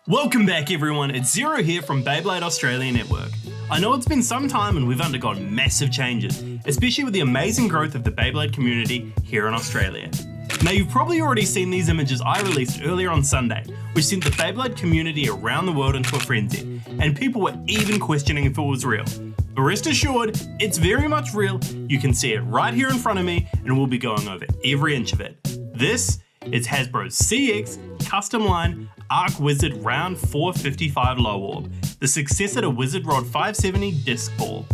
Welcome back everyone, it's Zero here from Beyblade Australia Network. I know it's been some time and we've undergone massive changes, especially with the amazing growth of the Beyblade community here in Australia. Now you've probably already seen these images I released earlier on Sunday, which sent the Beyblade community around the world into a frenzy, and people were even questioning if it was real. But rest assured, it's very much real. You can see it right here in front of me and we'll be going over every inch of it. This is Hasbro's CX custom line Arc Wizard Round 455 Low Orb, the successor to Wizard Rod 570 Disc Ball.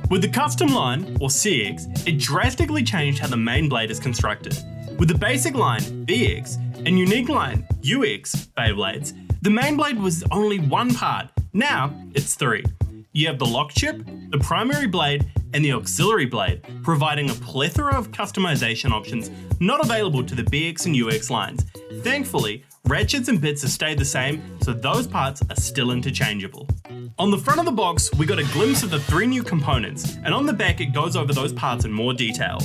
With the custom line, or CX, it drastically changed how the main blade is constructed. With the basic line, BX, and unique line, UX Beyblades, the main blade was only one part. Now, it's three. You have the lock chip, the primary blade, and the auxiliary blade, providing a plethora of customization options not available to the BX and UX lines. Thankfully, ratchets and bits have stayed the same, so those parts are still interchangeable. On the front of the box, we got a glimpse of the three new components, and on the back it goes over those parts in more detail.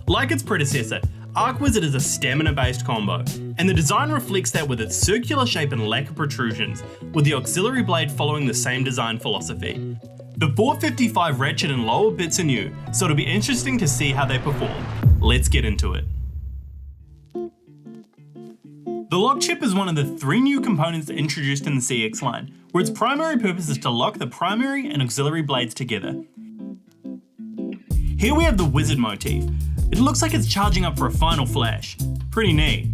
Like its predecessor, Arc Wizard is a stamina-based combo, and the design reflects that with its circular shape and lack of protrusions, with the auxiliary blade following the same design philosophy. The 455 Ratchet and Low Orb bits are new, so it'll be interesting to see how they perform. Let's get into it. The lock chip is one of the three new components introduced in the CX line, where its primary purpose is to lock the primary and auxiliary blades together. Here we have the wizard motif. It looks like it's charging up for a final flash. Pretty neat.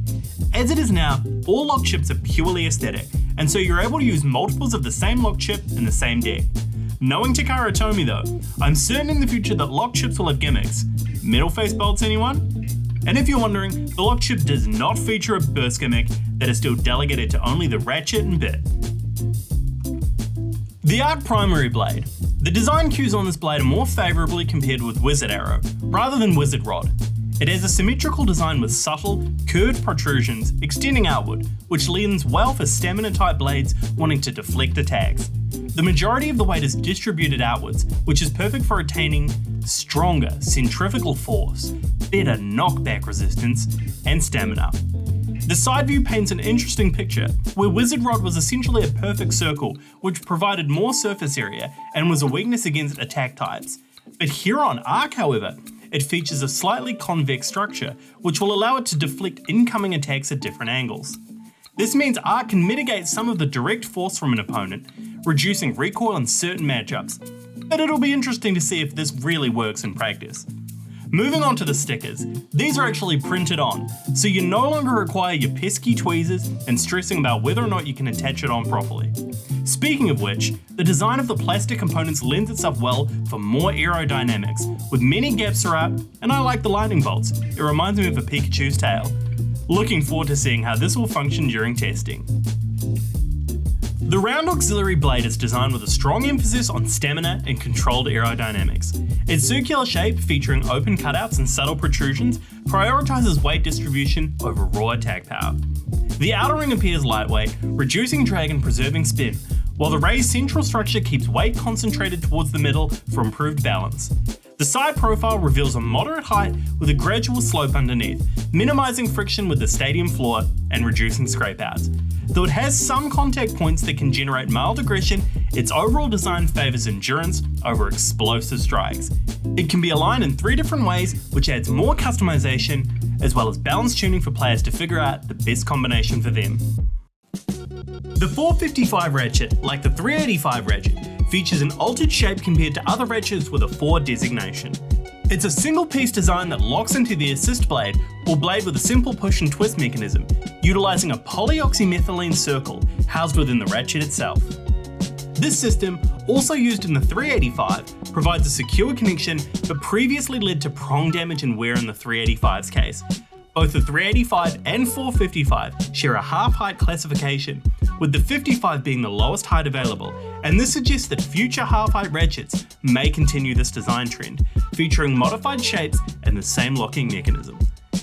As it is now, all lock chips are purely aesthetic, and so you're able to use multiples of the same lock chip in the same deck. Knowing Takara Tomy though, I'm certain in the future that lock chips will have gimmicks. Metal face bolts, anyone? And if you're wondering, the lock chip does not feature a burst gimmick that is still delegated to only the ratchet and bit. The Arc Primary Blade. The design cues on this blade are more favourably compared with Wizard Arrow, rather than Wizard Rod. It has a symmetrical design with subtle, curved protrusions extending outward, which lends well for stamina-type blades wanting to deflect attacks. The majority of the weight is distributed outwards, which is perfect for attaining stronger centrifugal force, better knockback resistance, and stamina. The side view paints an interesting picture, where Wizard Rod was essentially a perfect circle, which provided more surface area and was a weakness against attack types. But here on Arc, however, it features a slightly convex structure, which will allow it to deflect incoming attacks at different angles. This means Arc can mitigate some of the direct force from an opponent, reducing recoil in certain matchups, but it'll be interesting to see if this really works in practice. Moving on to the stickers, these are actually printed on, so you no longer require your pesky tweezers and stressing about whether or not you can attach it on properly. Speaking of which, the design of the plastic components lends itself well for more aerodynamics, with many gaps throughout, and I like the lightning bolts. It reminds me of a Pikachu's tail. Looking forward to seeing how this will function during testing. The round auxiliary blade is designed with a strong emphasis on stamina and controlled aerodynamics. Its circular shape, featuring open cutouts and subtle protrusions, prioritizes weight distribution over raw attack power. The outer ring appears lightweight, reducing drag and preserving spin, while the raised central structure keeps weight concentrated towards the middle for improved balance. The side profile reveals a moderate height with a gradual slope underneath, minimizing friction with the stadium floor and reducing scrapeouts. Though it has some contact points that can generate mild aggression, its overall design favors endurance over explosive strikes. It can be aligned in three different ways, which adds more customization, as well as balance tuning for players to figure out the best combination for them. The 455 Ratchet, like the 385 Ratchet, features an altered shape compared to other ratchets with a 4 designation. It's a single piece design that locks into the assist blade or blade with a simple push and twist mechanism, utilizing a polyoxymethylene circle housed within the ratchet itself. This system, also used in the 385, provides a secure connection but previously led to prong damage and wear in the 385's case. Both the 385 and 455 share a half-height classification, with the 55 being the lowest height available, and this suggests that future half-height ratchets may continue this design trend, featuring modified shapes and the same locking mechanism.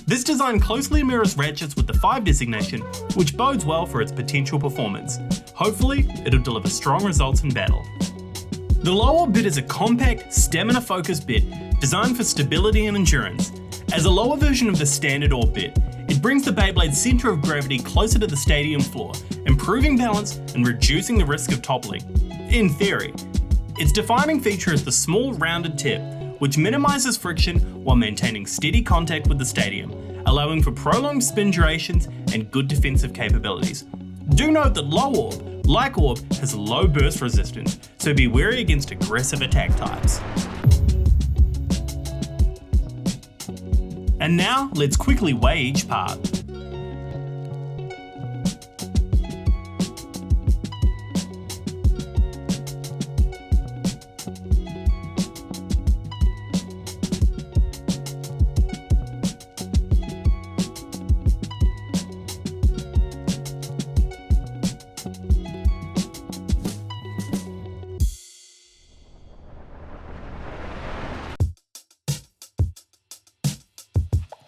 This design closely mirrors ratchets with the 5 designation, which bodes well for its potential performance. Hopefully, it'll deliver strong results in battle. The Low Orb bit is a compact, stamina-focused bit designed for stability and endurance. As a lower version of the standard Orb bit, it brings the Beyblade's centre of gravity closer to the stadium floor, improving balance and reducing the risk of toppling. In theory, its defining feature is the small rounded tip, which minimises friction while maintaining steady contact with the stadium, allowing for prolonged spin durations and good defensive capabilities. Do note that Low Orb, like Orb, has low burst resistance, so be wary against aggressive attack types. And now, let's quickly weigh each part.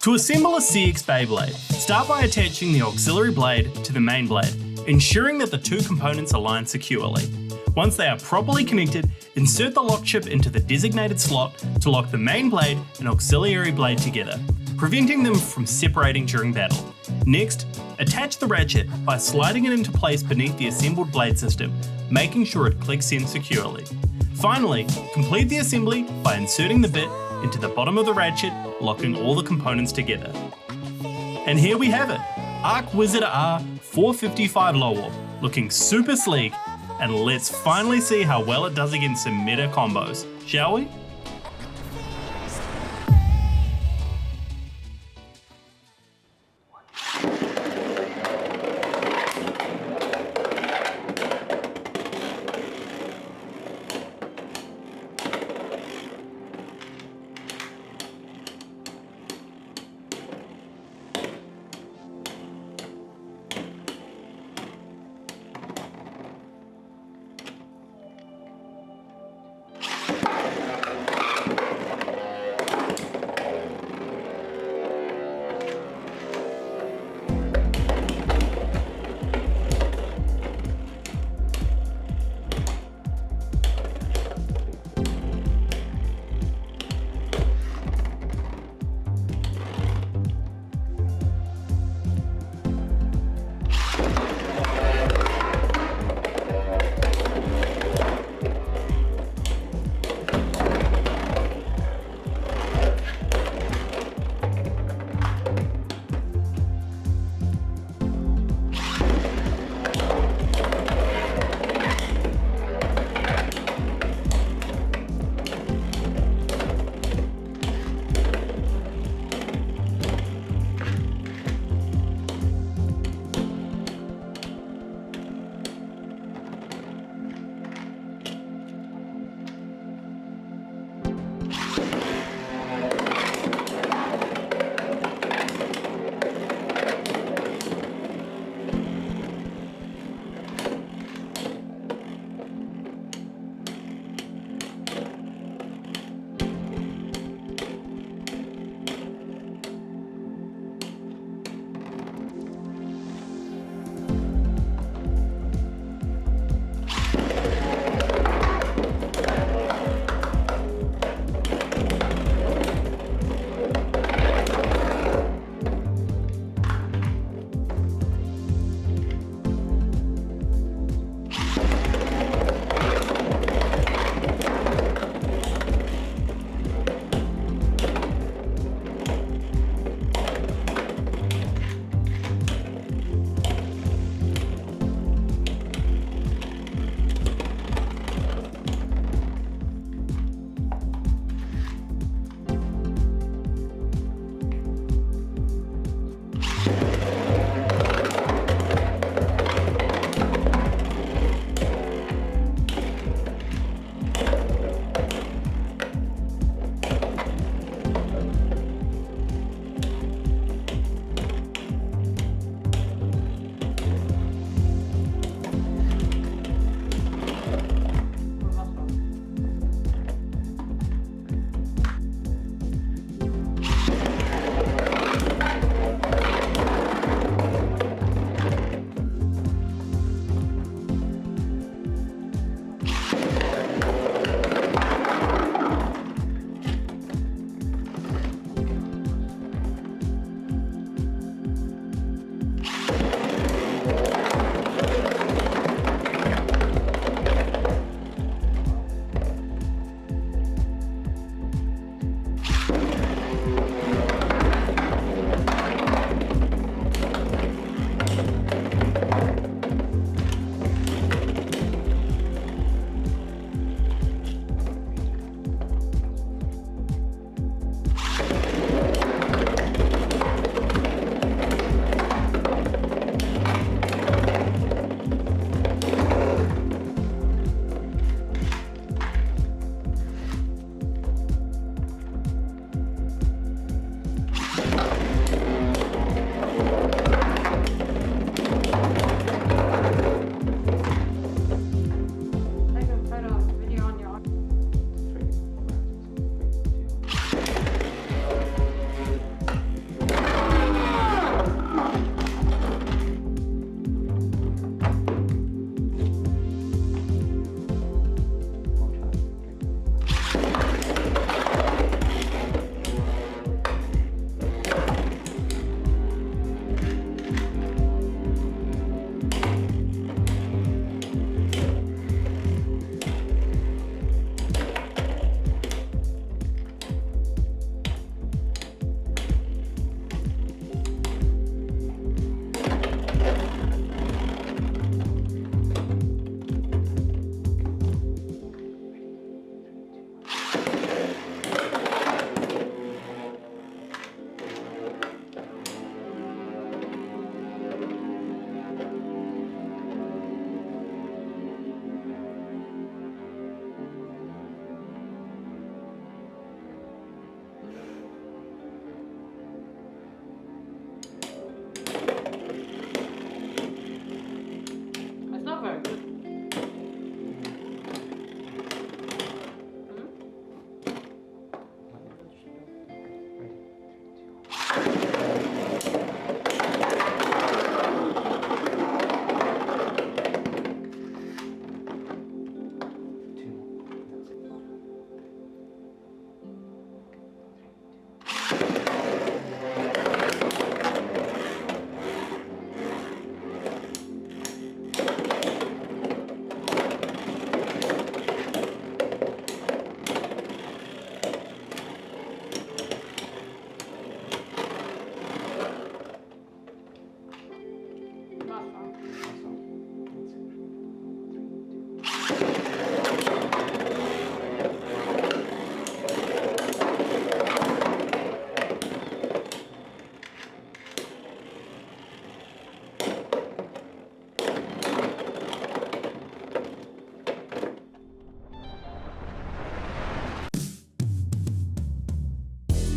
To assemble a CX Beyblade, start by attaching the auxiliary blade to the main blade, ensuring that the two components align securely. Once they are properly connected, insert the lock chip into the designated slot to lock the main blade and auxiliary blade together, preventing them from separating during battle. Next, attach the ratchet by sliding it into place beneath the assembled blade system, making sure it clicks in securely. Finally, complete the assembly by inserting the bit into the bottom of the ratchet, locking all the components together. And here we have it, Arc Wizard R 455 Low Orb, looking super sleek, and let's finally see how well it does against some meta combos, shall we?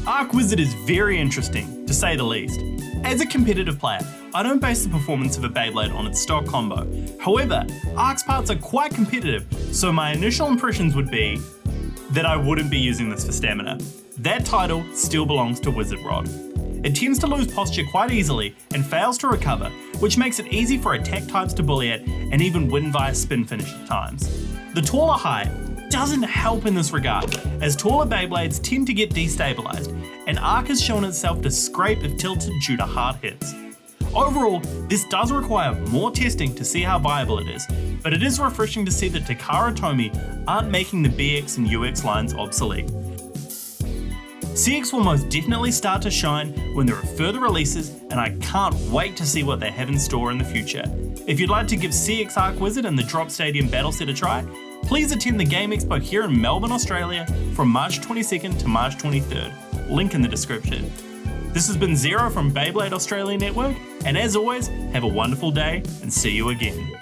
Arc Wizard is very interesting, to say the least. As a competitive player, I don't base the performance of a Beyblade on its stock combo. However, Arc's parts are quite competitive, so my initial impressions would be that I wouldn't be using this for stamina. That title still belongs to Wizard Rod. It tends to lose posture quite easily and fails to recover, which makes it easy for attack types to bully it and even win via spin finish at times. The taller height doesn't help in this regard, as taller Beyblades tend to get destabilized, and Arc has shown itself to scrape if tilted due to hard hits. Overall, this does require more testing to see how viable it is, but it is refreshing to see that Takara Tomy aren't making the BX and UX lines obsolete. CX will most definitely start to shine when there are further releases, and I can't wait to see what they have in store in the future. If you'd like to give CX Arc Wizard and the Drop Stadium Battle Set a try, please attend the Game Expo here in Melbourne, Australia from March 22nd to March 23rd. Link in the description. This has been Zero from Beyblade Australia Network, and as always, have a wonderful day and see you again.